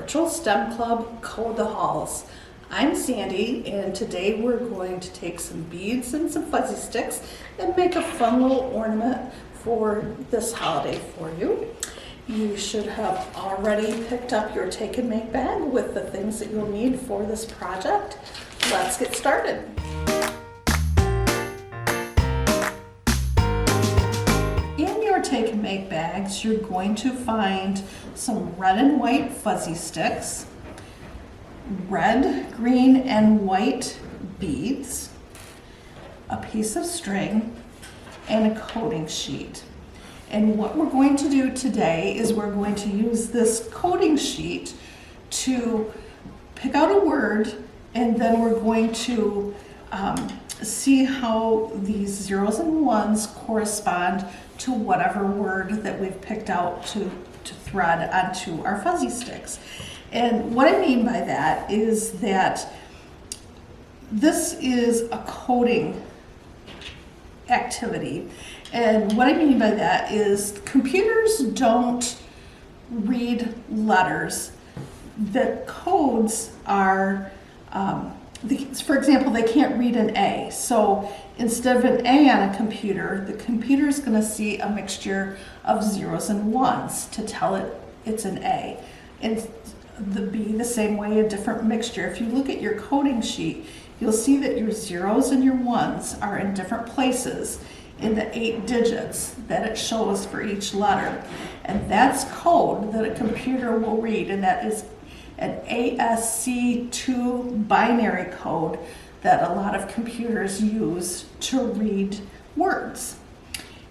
Virtual STEM Club Code the Halls. I'm Sandy, and today we're going to take some beads and some fuzzy sticks and make a fun little ornament for this holiday for you. You should have already picked up your take and make bag with the things that you'll need for this project. Let's get started. In your take and make bags, you're going to find some red and white fuzzy sticks, red, green, and white beads, a piece of string, and a coding sheet. And what we're going to do today is we're going to use this coding sheet to pick out a word, and then we're going to see how these zeros and ones correspond to whatever word that we've picked out to thread onto our fuzzy sticks. And what I mean by that is that this is a coding activity. And what I mean by that is computers don't read letters. The codes are, for example, they can't read an A. So instead of an A on a computer, the computer is going to see a mixture of zeros and ones to tell it it's an A. And the B the same way, a different mixture. If you look at your coding sheet, you'll see that your zeros and your ones are in different places in the 8 digits that it shows for each letter. And that's code that a computer will read, and that is an ASC2 binary code that a lot of computers use to read words.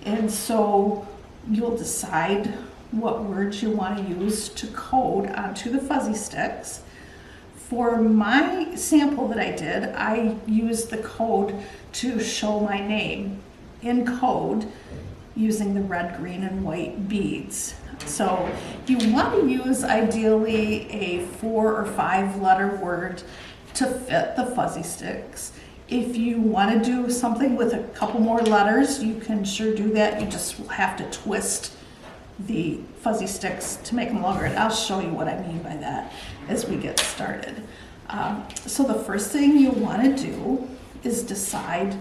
And so you'll decide what words you want to use to code onto the fuzzy sticks. For my sample that I did, I used the code to show my name in code using the red, green, and white beads. So you want to use ideally a 4 or 5 letter word to fit the fuzzy sticks. If you want to do something with a couple more letters, you can sure do that. You just will have to twist the fuzzy sticks to make them longer, and I'll show you what I mean by that as we get started. So the first thing you want to do is decide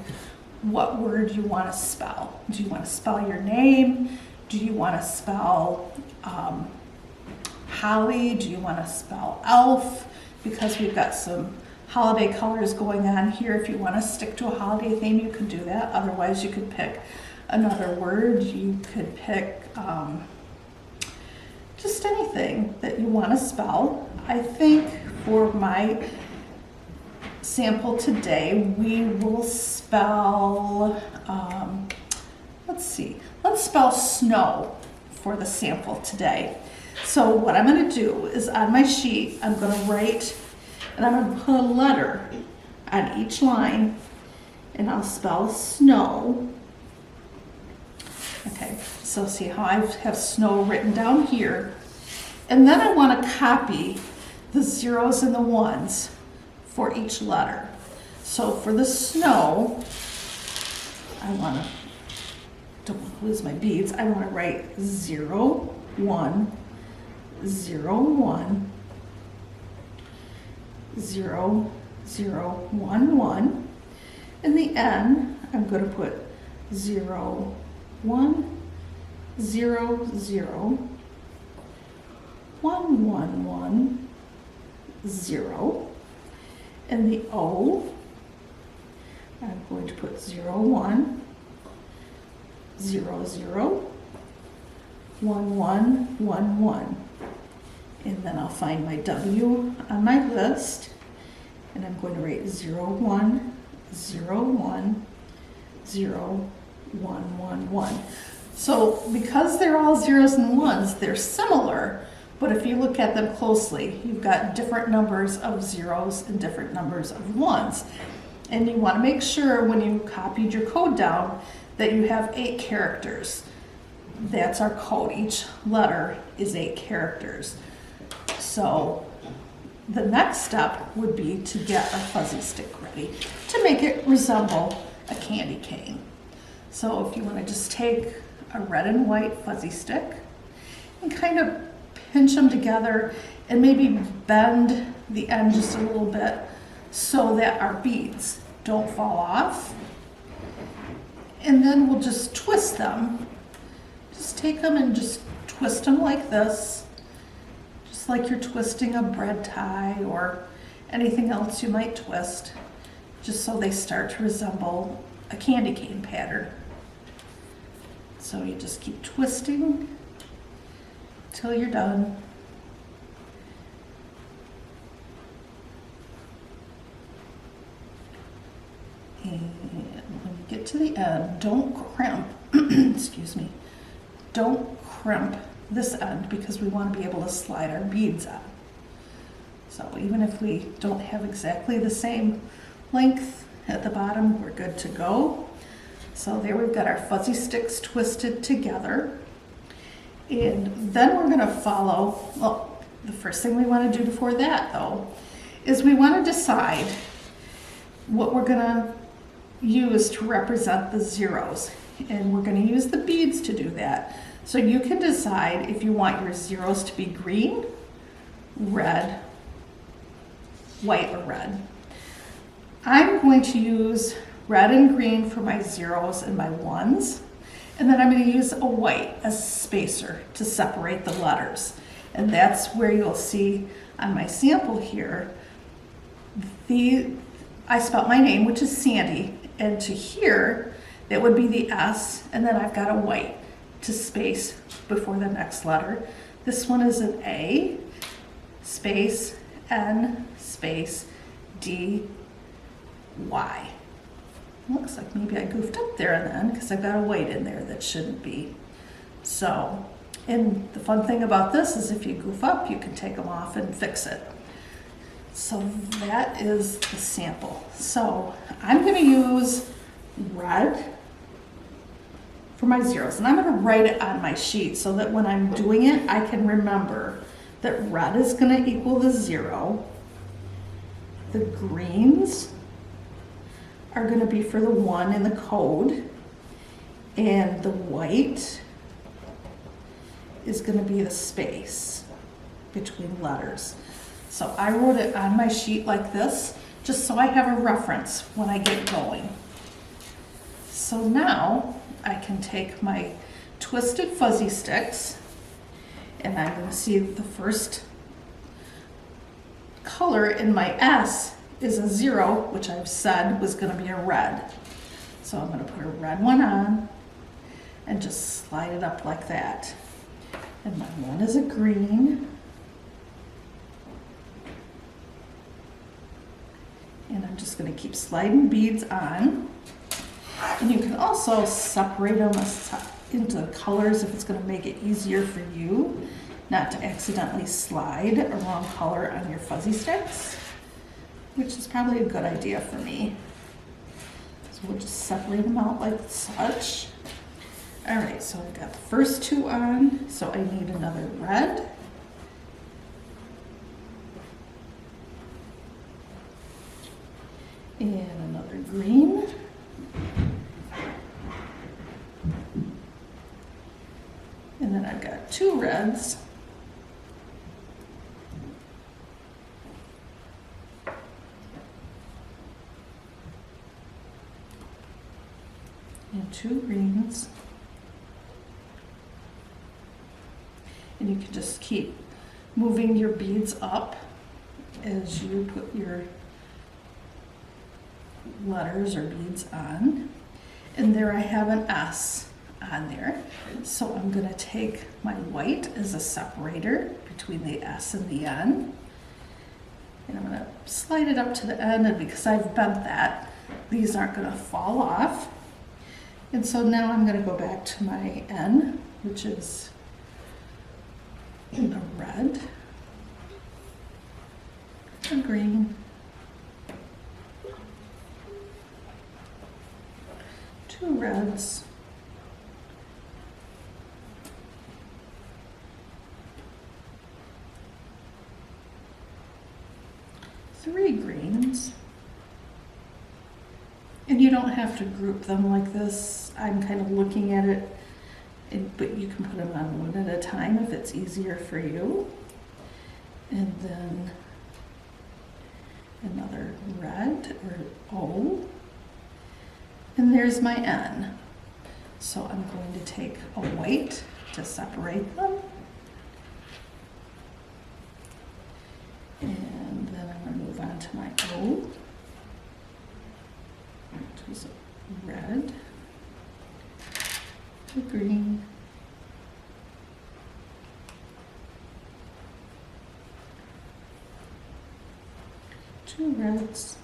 what word you want to spell. Do you want to spell your name? Do you want to spell holly? Do you want to spell elf? Because we've got some holiday colors going on here. If you want to stick to a holiday theme, you can do that. Otherwise, you could pick another word. You could pick just anything that you want to spell. I think for my sample today, we will spell, let's spell snow for the sample today. So what I'm going to do is on my sheet, I'm going to write, and I'm going to put a letter on each line, and I'll spell snow. Okay, so see how I have snow written down here. And then I want to copy the zeros and the ones for each letter. So for the snow, don't want to lose my beads. I want to write 0, 1, 0, 1, 0, 0, 1, 1. In the N, I'm going to put 0, 1, 0, 0, 1, 1, 1, 0. And the O, I'm going to put 0, 1, 0, 0, 1, 1, 1, 1. And then I'll find my W on my list, and I'm going to write 0, 1, 0, 1, 0, 1, 1, 1. So because they're all zeros and ones, they're similar, but if you look at them closely, you've got different numbers of zeros and different numbers of ones. And you want to make sure when you copied your code down that you have 8 characters. That's our code. Each letter is 8 characters. So the next step would be to get our fuzzy stick ready to make it resemble a candy cane. So if you want to just take a red and white fuzzy stick and kind of pinch them together and maybe bend the end just a little bit so that our beads don't fall off. And then we'll just twist them. Just take them and just twist them like this, just like you're twisting a bread tie or anything else you might twist, just so they start to resemble a candy cane pattern. So you just keep twisting till you're done. And when you get to the end, don't crimp, excuse me, don't crimp this end because we want to be able to slide our beads on. So even if we don't have exactly the same length at the bottom, we're good to go. So there we've got our fuzzy sticks twisted together. And then we're going to follow, well, the first thing we want to do before that though, is we want to decide what we're going to use to represent the zeros. And we're going to use the beads to do that. So you can decide if you want your zeros to be green, red, white, or red. I'm going to use red and green for my zeros and my ones. And then I'm going to use a white as a spacer to separate the letters. And that's where you'll see on my sample here, I spelled my name, which is Sandy, and to here, that would be the S, and then I've got a white to space before the next letter. This one is an A, space, N, space, D, Y. Looks like maybe I goofed up there in the end because I've got a white in there that shouldn't be. So, and the fun thing about this is if you goof up, you can take them off and fix it. So that is the sample. So I'm going to use red for my zeros, and I'm going to write it on my sheet so that when I'm doing it, I can remember that red is going to equal the 0. The greens are going to be for the 1 in the code, and the white is going to be the space between letters. So I wrote it on my sheet like this, just so I have a reference when I get going. So now I can take my twisted fuzzy sticks, and I'm going to see the first color in my S is a 0, which I've said was going to be a red. So I'm going to put a red one on and just slide it up like that. And my one is a green. And I'm just going to keep sliding beads on. And you can also separate them into colors if it's going to make it easier for you not to accidentally slide a wrong color on your fuzzy sticks, which is probably a good idea for me. So we'll just separate them out like such. All right, so I've got the first two on, so I need another red. And another green. And then I've got two reds. And two greens. And you can just keep moving your beads up as you put your letters or beads on. And there I have an S on there. So I'm going to take my white as a separator between the S and the N. And I'm going to slide it up to the end, and because I've bent that, these aren't going to fall off. And so now I'm going to go back to my N, which is a red, a green, two reds, three greens. And you don't have to group them like this. I'm kind of looking at it, but you can put them on one at a time if it's easier for you. and then another red or O, and there's my N. So I'm going to take a white to separate them, and then I'm going to move on to my O, which is red, the green, two reds,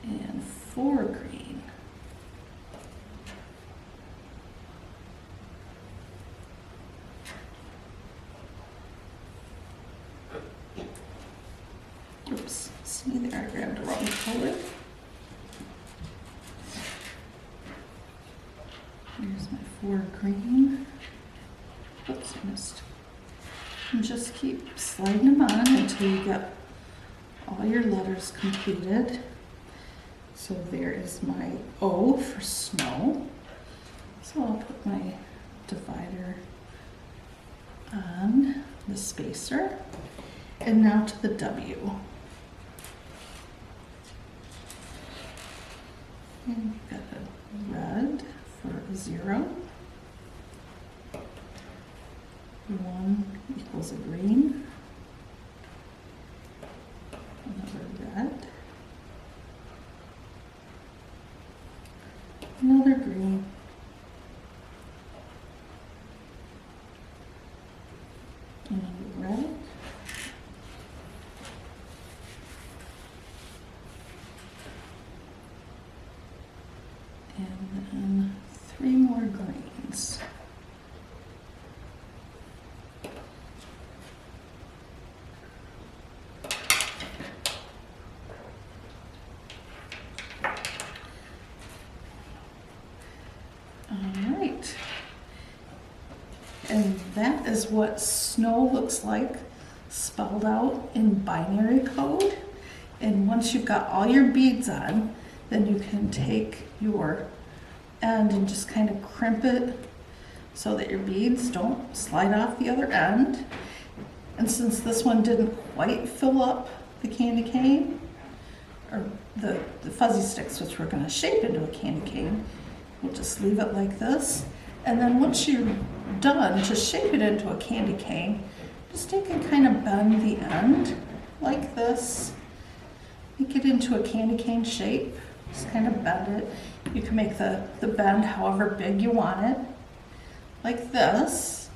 and four green. Oops, see there, I grabbed the wrong color. Here's my four green. Oops, I missed. And just keep sliding them on until you get all your letters completed. So there is my O for snow. So I'll put my divider on the spacer. And now to the W. And you've got a red for a 0. 1 equals a green. Another red. Another green. Another red. And then 3 more greens. All right. And that is what snow looks like spelled out in binary code. And once you've got all your beads on, then you can take your end and just kind of crimp it so that your beads don't slide off the other end. And since this one didn't quite fill up the candy cane, or the fuzzy sticks, which we're going to shape into a candy cane, we'll just leave it like this. And then once you're done to shape it into a candy cane, just take and kind of bend the end like this. Make it into a candy cane shape. Just kind of bend it. You can make the bend however big you want it, like this.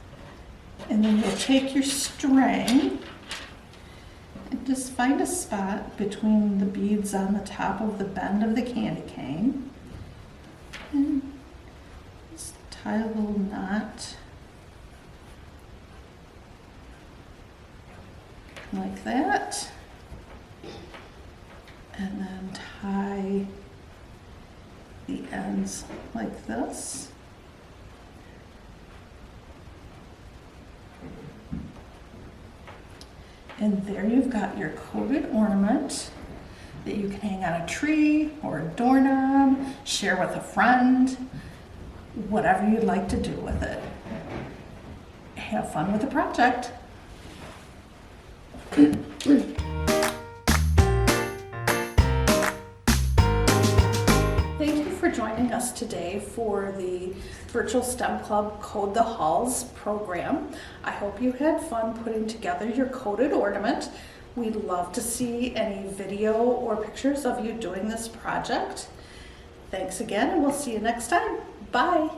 And then you'll take your string and just find a spot between the beads on the top of the bend of the candy cane. And just tie a little knot like that. And then tie the ends like this. And there you've got your coated ornament that you can hang on a tree or a doorknob, share with a friend, whatever you'd like to do with it. Have fun with the project. Thank you for joining us today for the Virtual STEM Club Code the Halls program. I hope you had fun putting together your coded ornament. We'd love to see any video or pictures of you doing this project. Thanks again, and we'll see you next time. Bye.